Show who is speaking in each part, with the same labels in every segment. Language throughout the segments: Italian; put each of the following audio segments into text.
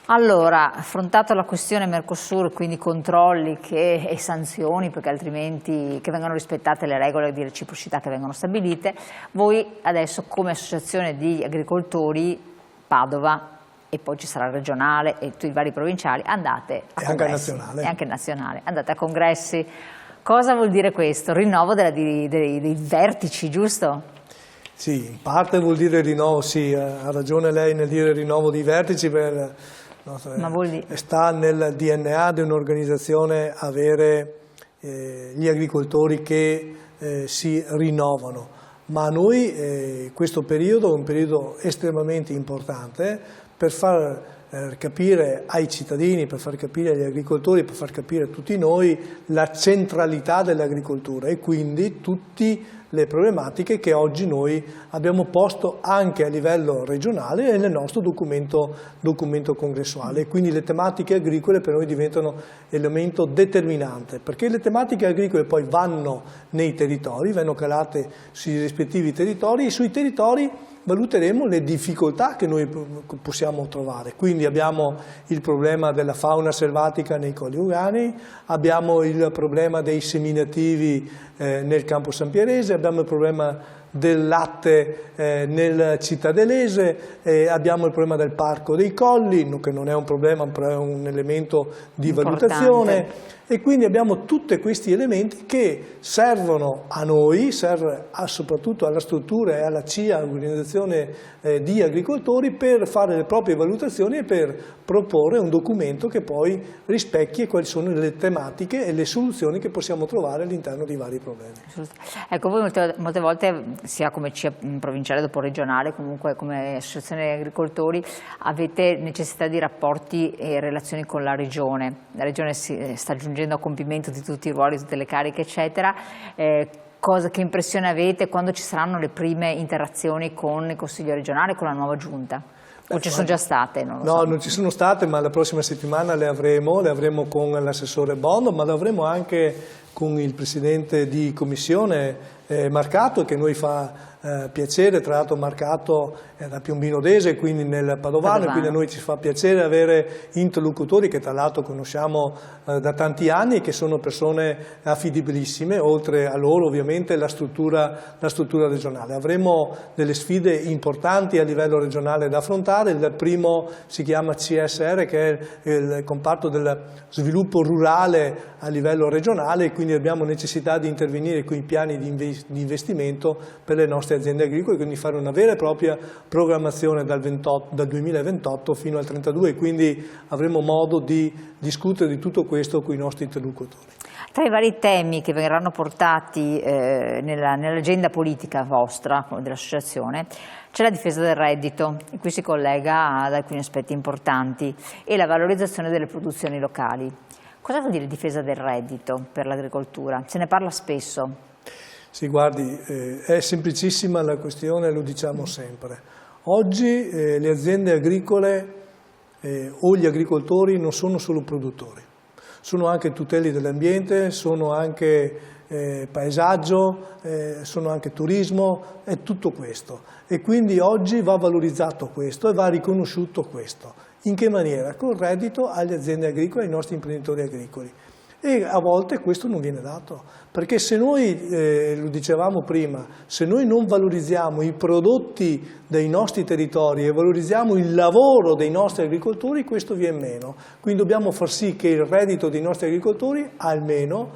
Speaker 1: Allora, affrontata la questione Mercosur, quindi controlli e sanzioni, perché altrimenti che vengano rispettate le regole di reciprocità che vengono stabilite, voi adesso come associazione di agricoltori Padova, e poi ci sarà il regionale e tutti i vari provinciali, andate a congressi, e anche nazionale, andate a congressi. Cosa vuol dire questo? Rinnovo dei vertici, giusto?
Speaker 2: Sì, in parte vuol dire rinnovo, sì, ha ragione lei nel dire rinnovo di vertici, sta nel DNA di un'organizzazione avere gli agricoltori che si rinnovano, ma a noi questo periodo è un periodo estremamente importante per far capire ai cittadini, per far capire agli agricoltori, per far capire a tutti noi la centralità dell'agricoltura e quindi tutte le problematiche che oggi noi abbiamo posto anche a livello regionale e nel nostro documento congressuale. Quindi le tematiche agricole per noi diventano elemento determinante, perché le tematiche agricole poi vanno nei territori, vanno calate sui rispettivi territori e sui territori valuteremo le difficoltà che noi possiamo trovare. Quindi abbiamo il problema della fauna selvatica nei colli uganei, abbiamo il problema dei seminativi nel campo Sampierese, abbiamo il problema del latte nel cittadelese, abbiamo il problema del parco dei colli, che non è un problema, però è un elemento di valutazione. E quindi abbiamo tutti questi elementi che servono a noi, serve soprattutto alla struttura e alla CIA, l'organizzazione di agricoltori, per fare le proprie valutazioni e per proporre un documento che poi rispecchi quali sono le tematiche e le soluzioni che possiamo trovare all'interno di vari problemi.
Speaker 1: Ecco, voi molte volte, sia come CIA provinciale dopo regionale, comunque come associazione di agricoltori, avete necessità di rapporti e relazioni con la regione. La regione sta giungendo a compimento di tutti i ruoli, tutte le cariche, eccetera. Che impressione avete quando ci saranno le prime interazioni con il Consiglio regionale, con la nuova giunta? O ci sono già state?
Speaker 2: Non ci sono state, ma la prossima settimana le avremo con l'assessore Bono, ma le avremo anche con il presidente di commissione Marcato, che noi fa piacere. Tra l'altro Marcato è da Piombino Dese, quindi nel Padovano, e quindi a noi ci fa piacere avere interlocutori che tra l'altro conosciamo da tanti anni e che sono persone affidibilissime, oltre a loro ovviamente la struttura regionale. Avremo delle sfide importanti a livello regionale da affrontare. Il primo si chiama CSR, che è il comparto del sviluppo rurale a livello regionale, e quindi abbiamo necessità di intervenire con i piani di investimento per le nostre aziende agricole, quindi fare una vera e propria programmazione dal 2028 fino al 2032, quindi avremo modo di discutere di tutto questo con i nostri interlocutori.
Speaker 1: Tra i vari temi che verranno portati nell'agenda politica vostra, dell'associazione, c'è la difesa del reddito, in cui si collega ad alcuni aspetti importanti, e la valorizzazione delle produzioni locali. Cosa vuol dire difesa del reddito per l'agricoltura? Se ne parla spesso.
Speaker 2: Sì, guardi, è semplicissima la questione, lo diciamo sempre. Oggi le aziende agricole o gli agricoltori non sono solo produttori, sono anche tuteli dell'ambiente, sono anche paesaggio, sono anche turismo, è tutto questo. E quindi oggi va valorizzato questo e va riconosciuto questo. In che maniera? Col reddito alle aziende agricole, ai nostri imprenditori agricoli. E a volte questo non viene dato, perché se noi, lo dicevamo prima, se noi non valorizziamo i prodotti dei nostri territori e valorizziamo il lavoro dei nostri agricoltori, questo viene meno. Quindi dobbiamo far sì che il reddito dei nostri agricoltori almeno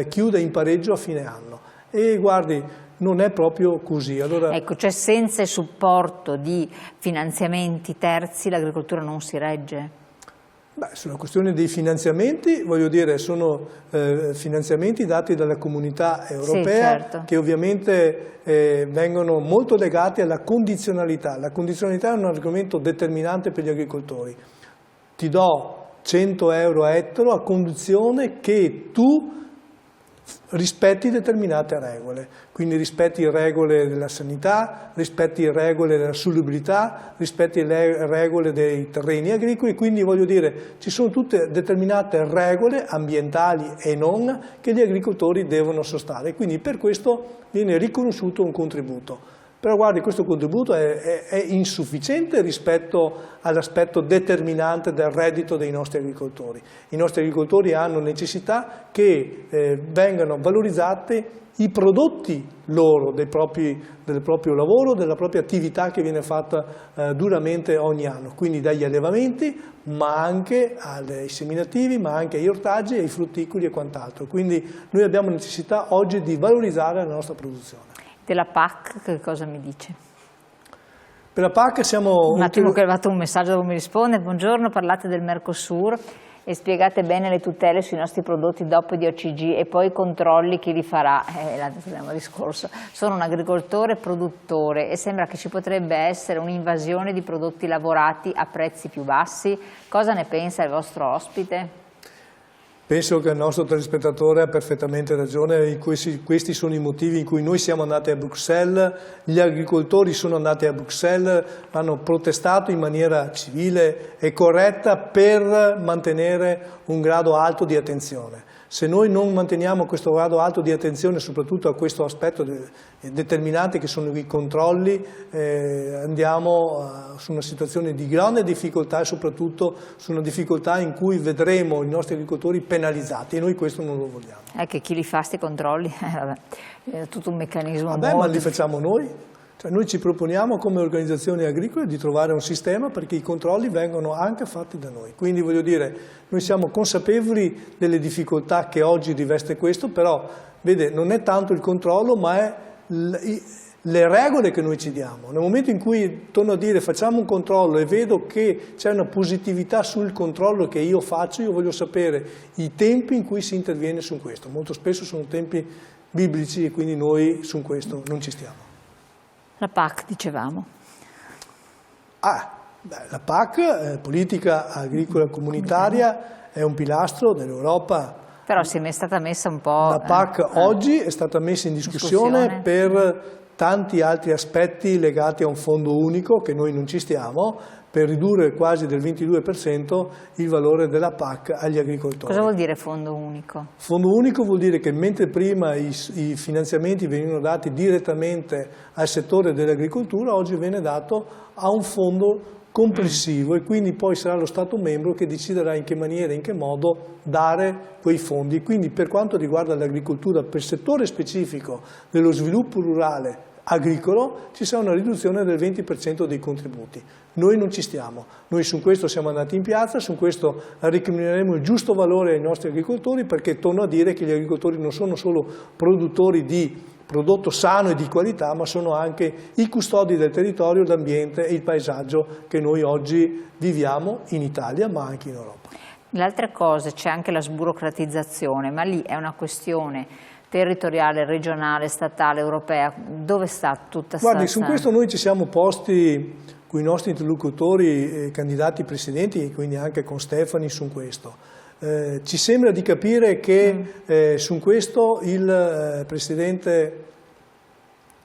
Speaker 2: chiuda in pareggio a fine anno. E guardi, non è proprio così. Allora...
Speaker 1: Ecco, cioè senza il supporto di finanziamenti terzi l'agricoltura non si regge?
Speaker 2: Beh, sulla questione dei finanziamenti, voglio dire, sono finanziamenti dati dalla Comunità Europea, sì, certo, che ovviamente vengono molto legati alla condizionalità. La condizionalità è un argomento determinante per gli agricoltori. Ti do 100 euro a ettaro a condizione che tu rispetti determinate regole, quindi rispetti le regole della sanità, rispetti le regole della solubilità, rispetti le regole dei terreni agricoli, quindi voglio dire ci sono tutte determinate regole ambientali e non che gli agricoltori devono sottostare, quindi per questo viene riconosciuto un contributo. Però guardi, questo contributo è insufficiente rispetto all'aspetto determinante del reddito dei nostri agricoltori. I nostri agricoltori hanno necessità che vengano valorizzati i prodotti loro del proprio lavoro, della propria attività che viene fatta duramente ogni anno, quindi dagli allevamenti, ma anche ai seminativi, ma anche agli ortaggi, ai frutticoli e quant'altro. Quindi noi abbiamo necessità oggi di valorizzare la nostra produzione.
Speaker 1: Della PAC che cosa mi dice?
Speaker 2: Per la PAC siamo...
Speaker 1: Un attimo che è arrivato un messaggio dove mi risponde: buongiorno, parlate del Mercosur e spiegate bene le tutele sui nostri prodotti DOP di OCG e poi i controlli chi li farà. L'abbiamo discorso. Sono un agricoltore produttore e sembra che ci potrebbe essere un'invasione di prodotti lavorati a prezzi più bassi. Cosa ne pensa il vostro ospite?
Speaker 2: Penso che il nostro telespettatore ha perfettamente ragione, questi sono i motivi in cui noi siamo andati a Bruxelles, gli agricoltori sono andati a Bruxelles, hanno protestato in maniera civile e corretta per mantenere un grado alto di attenzione. Se noi non manteniamo questo grado alto di attenzione soprattutto a questo aspetto determinante che sono i controlli, andiamo su una situazione di grande difficoltà e soprattutto su una difficoltà in cui vedremo i nostri agricoltori penalizzati e noi questo non lo vogliamo.
Speaker 1: È che chi li fa sti controlli? È tutto un meccanismo.
Speaker 2: Vabbè, ma li facciamo noi. Cioè, noi ci proponiamo come organizzazioni agricole di trovare un sistema perché i controlli vengono anche fatti da noi. Quindi voglio dire, noi siamo consapevoli delle difficoltà che oggi riveste questo, però vede, non è tanto il controllo ma è le regole che noi ci diamo. Nel momento in cui, torno a dire, facciamo un controllo e vedo che c'è una positività sul controllo che io faccio, io voglio sapere i tempi in cui si interviene su questo. Molto spesso sono tempi biblici e quindi noi su questo non ci stiamo.
Speaker 1: La PAC, dicevamo.
Speaker 2: La PAC, politica agricola comunitaria, è un pilastro dell'Europa.
Speaker 1: Però si è stata messa un po'...
Speaker 2: La PAC oggi è stata messa in discussione per tanti altri aspetti legati a un fondo unico, che noi non ci stiamo, per ridurre quasi del 22% il valore della PAC agli agricoltori.
Speaker 1: Cosa vuol dire fondo unico?
Speaker 2: Fondo unico vuol dire che mentre prima i finanziamenti venivano dati direttamente al settore dell'agricoltura, oggi viene dato a un fondo complessivo e quindi poi sarà lo Stato membro che deciderà in che maniera e in che modo dare quei fondi. Quindi per quanto riguarda l'agricoltura, per settore specifico dello sviluppo rurale agricolo, ci sarà una riduzione del 20% dei contributi. Noi non ci stiamo, noi su questo siamo andati in piazza, su questo recrimineremo il giusto valore ai nostri agricoltori perché torno a dire che gli agricoltori non sono solo produttori di prodotto sano e di qualità, ma sono anche i custodi del territorio, l'ambiente e il paesaggio che noi oggi viviamo in Italia ma anche in Europa.
Speaker 1: Le altre cose c'è anche la sburocratizzazione, ma lì è una questione territoriale, regionale, statale, europea. Dove sta tutta questa...
Speaker 2: Guardi, su questo noi ci siamo posti con i nostri interlocutori, candidati presidenti e quindi anche con Stefani su questo. Ci sembra di capire che su questo il Presidente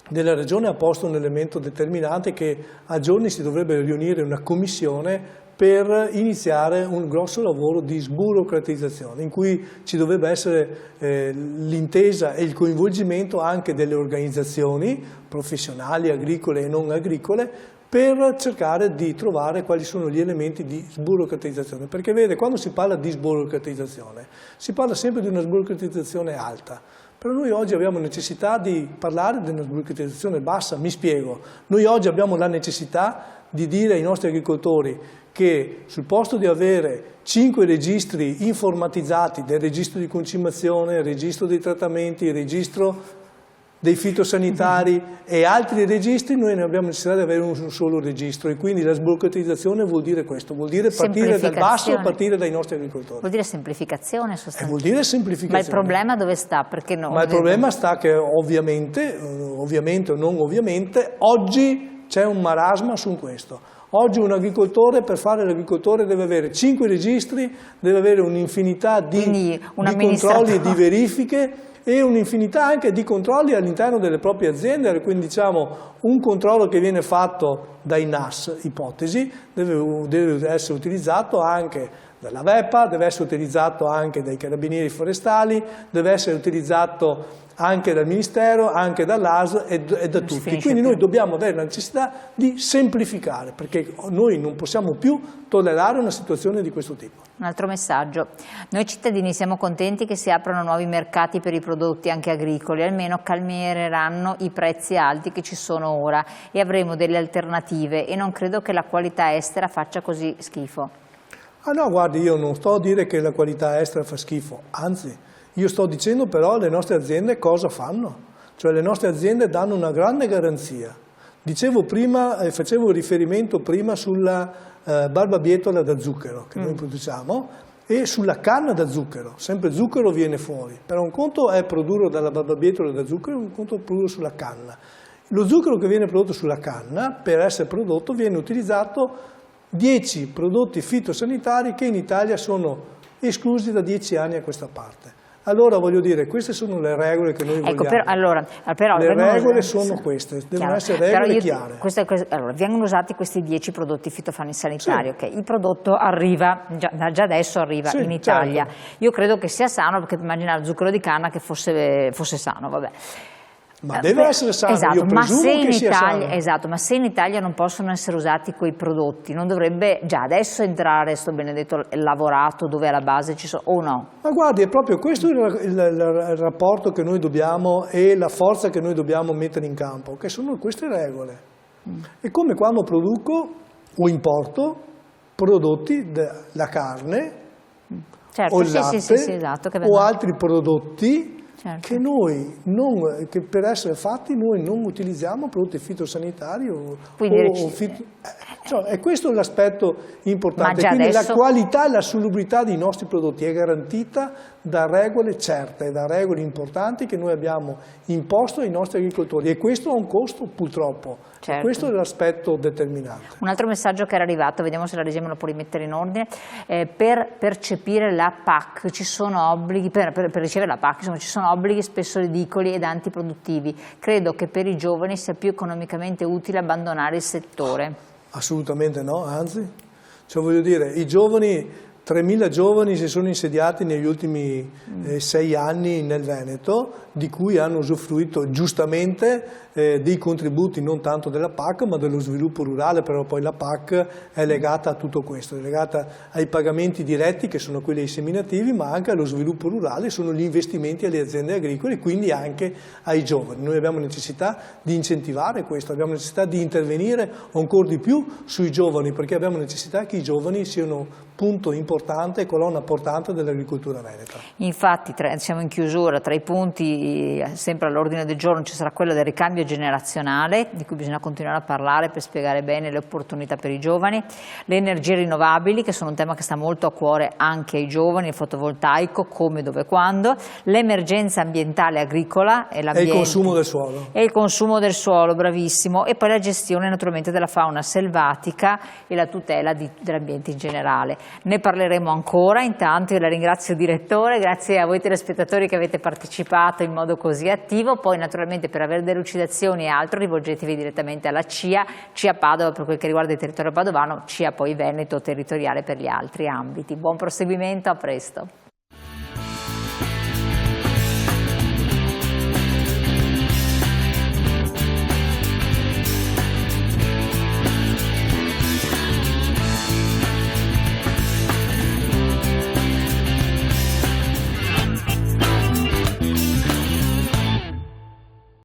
Speaker 2: della Regione ha posto un elemento determinante che a giorni si dovrebbe riunire una commissione per iniziare un grosso lavoro di sburocratizzazione in cui ci dovrebbe essere l'intesa e il coinvolgimento anche delle organizzazioni professionali, agricole e non agricole, per cercare di trovare quali sono gli elementi di sburocratizzazione. Perché vede, quando si parla di sburocratizzazione, si parla sempre di una sburocratizzazione alta. Però noi oggi abbiamo necessità di parlare di una sburocratizzazione bassa, mi spiego. Noi oggi abbiamo la necessità di dire ai nostri agricoltori che sul posto di avere 5 registri informatizzati, del registro di concimazione, il registro dei trattamenti, il registro dei fitosanitari e altri registri, noi ne abbiamo necessità di avere un solo registro e quindi la sburocratizzazione vuol dire questo, vuol dire partire dal basso, partire dai nostri agricoltori.
Speaker 1: Vuol dire semplificazione sostanzialmente.
Speaker 2: Vuol dire semplificazione.
Speaker 1: Ma il problema dove sta? Perché no?
Speaker 2: Ma il problema sta che ovviamente o non ovviamente, oggi c'è un marasma su questo. Oggi un agricoltore, per fare l'agricoltore, deve avere 5 registri, deve avere un'infinità di controlli e di verifiche e un'infinità anche di controlli all'interno delle proprie aziende, quindi diciamo un controllo che viene fatto dai NAS, ipotesi, deve essere utilizzato anche dalla VEPA, deve essere utilizzato anche dai carabinieri forestali, deve essere utilizzato anche dal Ministero, anche dall'ASL e da tutti. Quindi noi dobbiamo avere la necessità di semplificare, perché noi non possiamo più tollerare una situazione di questo tipo.
Speaker 1: Un altro messaggio: noi cittadini siamo contenti che si aprano nuovi mercati per i prodotti anche agricoli, almeno calmiereranno i prezzi alti che ci sono ora e avremo delle alternative, e non credo che la qualità estera faccia così schifo.
Speaker 2: Ah no, guardi, io non sto a dire che la qualità estera fa schifo, anzi, io sto dicendo però le nostre aziende cosa fanno, cioè le nostre aziende danno una grande garanzia. Dicevo prima, facevo riferimento prima sulla barbabietola da zucchero che noi produciamo e sulla canna da zucchero, sempre zucchero viene fuori, però un conto è produrre dalla barbabietola da zucchero, un conto è produrre sulla canna. Lo zucchero che viene prodotto sulla canna, per essere prodotto, viene utilizzato 10 prodotti fitosanitari che in Italia sono esclusi da 10 anni a questa parte. Allora voglio dire, queste sono le regole che noi vogliamo.
Speaker 1: Però,
Speaker 2: le regole sono queste, devono essere regole chiare.
Speaker 1: Allora, vengono usati questi 10 prodotti fitosanitari, sì. Okay. Il prodotto arriva, già adesso arriva in Italia. Certo. Io credo che sia sano, perché immaginare il zucchero di canna che fosse sano, vabbè.
Speaker 2: Ma deve essere sano,
Speaker 1: esatto,
Speaker 2: io presumo che sia sano.
Speaker 1: Esatto, ma se in Italia non possono essere usati quei prodotti, non dovrebbe già adesso entrare sto benedetto lavorato dove alla base ci sono, o no?
Speaker 2: Ma guardi, è proprio questo il rapporto che noi dobbiamo e la forza che noi dobbiamo mettere in campo, che sono queste regole. È come quando produco o importo prodotti, la carne,
Speaker 1: certo,
Speaker 2: o il latte,
Speaker 1: esatto,
Speaker 2: o altri prodotti.
Speaker 1: Certo.
Speaker 2: Che per essere fatti noi non utilizziamo prodotti fitosanitari cioè, è questo l'aspetto importante, quindi adesso la qualità e la salubrità dei nostri prodotti è garantita da regole certe, da regole importanti che noi abbiamo imposto ai nostri agricoltori, e questo ha un costo purtroppo. Certo. Questo è l'aspetto determinante.
Speaker 1: Un altro messaggio che era arrivato, vediamo se la regia me lo può rimettere in ordine, per percepire la PAC ci sono obblighi, per ricevere la PAC insomma, ci sono obblighi spesso ridicoli ed antiproduttivi. Credo che per i giovani sia più economicamente utile abbandonare il settore.
Speaker 2: Assolutamente no, anzi, cioè voglio dire, i giovani, 3.000 giovani si sono insediati negli ultimi 6 anni nel Veneto, di cui hanno usufruito giustamente dei contributi non tanto della PAC ma dello sviluppo rurale, però poi la PAC è legata a tutto questo, è legata ai pagamenti diretti che sono quelli ai seminativi, ma anche allo sviluppo rurale, sono gli investimenti alle aziende agricole e quindi anche ai giovani. Noi abbiamo necessità di incentivare questo, abbiamo necessità di intervenire ancora di più sui giovani, perché abbiamo necessità che i giovani siano punto importante, colonna portante dell'agricoltura veneta.
Speaker 1: Infatti siamo in chiusura, tra i punti sempre all'ordine del giorno ci sarà quello del ricambio generazionale, di cui bisogna continuare a parlare per spiegare bene le opportunità per i giovani, le energie rinnovabili, che sono un tema che sta molto a cuore anche ai giovani, il fotovoltaico, come, dove, quando, l'emergenza ambientale agricola e il
Speaker 2: consumo del suolo.
Speaker 1: E il consumo del suolo, bravissimo, e poi la gestione naturalmente della fauna selvatica e la tutela dell'ambiente in generale. Ne parleremo ancora, intanto io la ringrazio direttore, grazie a voi telespettatori che avete partecipato in modo così attivo, poi naturalmente per avere delucidazioni e altro rivolgetevi direttamente alla CIA Padova per quel che riguarda il territorio padovano, CIA poi Veneto territoriale per gli altri ambiti. Buon proseguimento, a presto.